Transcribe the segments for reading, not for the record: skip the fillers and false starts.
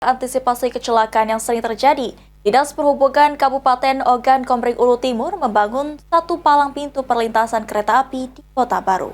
Antisipasi kecelakaan yang sering terjadi, Dinas Perhubungan Kabupaten Ogan Komering Ulu Timur membangun satu palang pintu perlintasan kereta api di Kota Baru.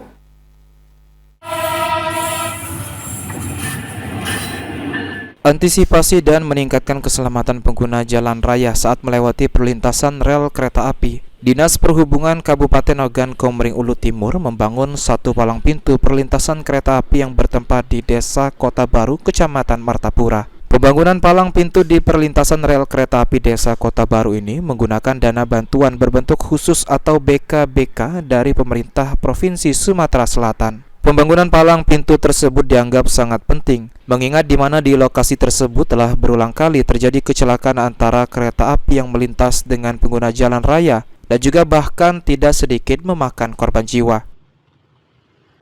Antisipasi dan meningkatkan keselamatan pengguna jalan raya saat melewati perlintasan rel kereta api, Dinas Perhubungan Kabupaten Ogan Komering Ulu Timur membangun satu palang pintu perlintasan kereta api yang bertempat di Desa Kota Baru, Kecamatan Martapura. Pembangunan palang pintu di perlintasan rel kereta api Desa Kota Baru ini menggunakan dana bantuan berbentuk khusus atau BKBK dari pemerintah Provinsi Sumatera Selatan. Pembangunan palang pintu tersebut dianggap sangat penting, mengingat di mana di lokasi tersebut telah berulang kali terjadi kecelakaan antara kereta api yang melintas dengan pengguna jalan raya dan juga bahkan tidak sedikit memakan korban jiwa.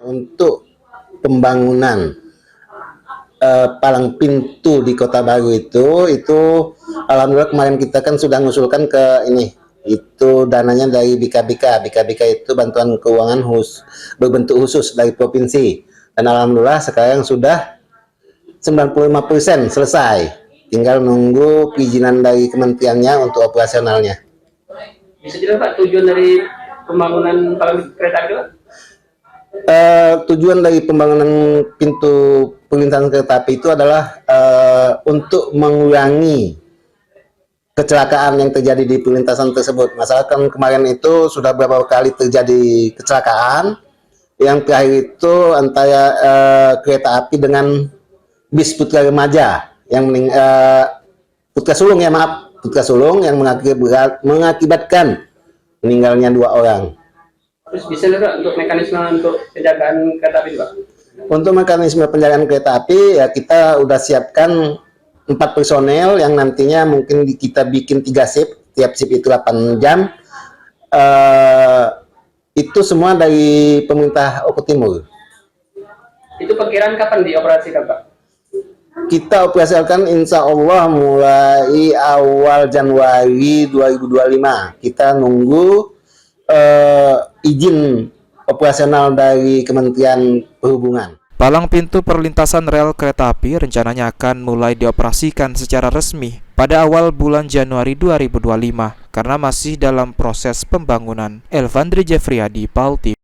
Untuk pembangunan palang pintu di Kota Baru itu alhamdulillah kemarin kita kan sudah mengusulkan ke itu dananya dari BKBK. BKBK itu bantuan keuangan berbentuk khusus dari provinsi, dan alhamdulillah sekarang sudah 95% selesai, tinggal nunggu perizinan dari kementeriannya untuk operasionalnya. Bisa jelas Pak tujuan dari pembangunan palang kereta api Pak? Tujuan dari pembangunan pintu perlintasan kereta api itu adalah untuk mengurangi kecelakaan yang terjadi di perlintasan tersebut. Masalahkan kemarin itu sudah beberapa kali terjadi kecelakaan. Yang terakhir itu antara kereta api dengan bis putra remaja yang putra sulung yang mengakibatkan meninggalnya 2 orang. Terus bisa nggak untuk mekanisme untuk penjagaan kereta api Pak? Untuk mekanisme penjagaan kereta api ya kita udah siapkan 4 personel yang nantinya mungkin kita bikin 3 shift, tiap shift itu 8 jam. Itu semua dari pemerintah Ogan Timur. Itu perkiraan kapan dioperasikan Pak? Kita operasionalkan insya Allah mulai awal Januari 2025. Kita nunggu izin operasional dari Kementerian Perhubungan. Palang pintu perlintasan rel kereta api rencananya akan mulai dioperasikan secara resmi pada awal bulan Januari 2025 karena masih dalam proses pembangunan. Elvandri Jeffriyadi, PAL TV.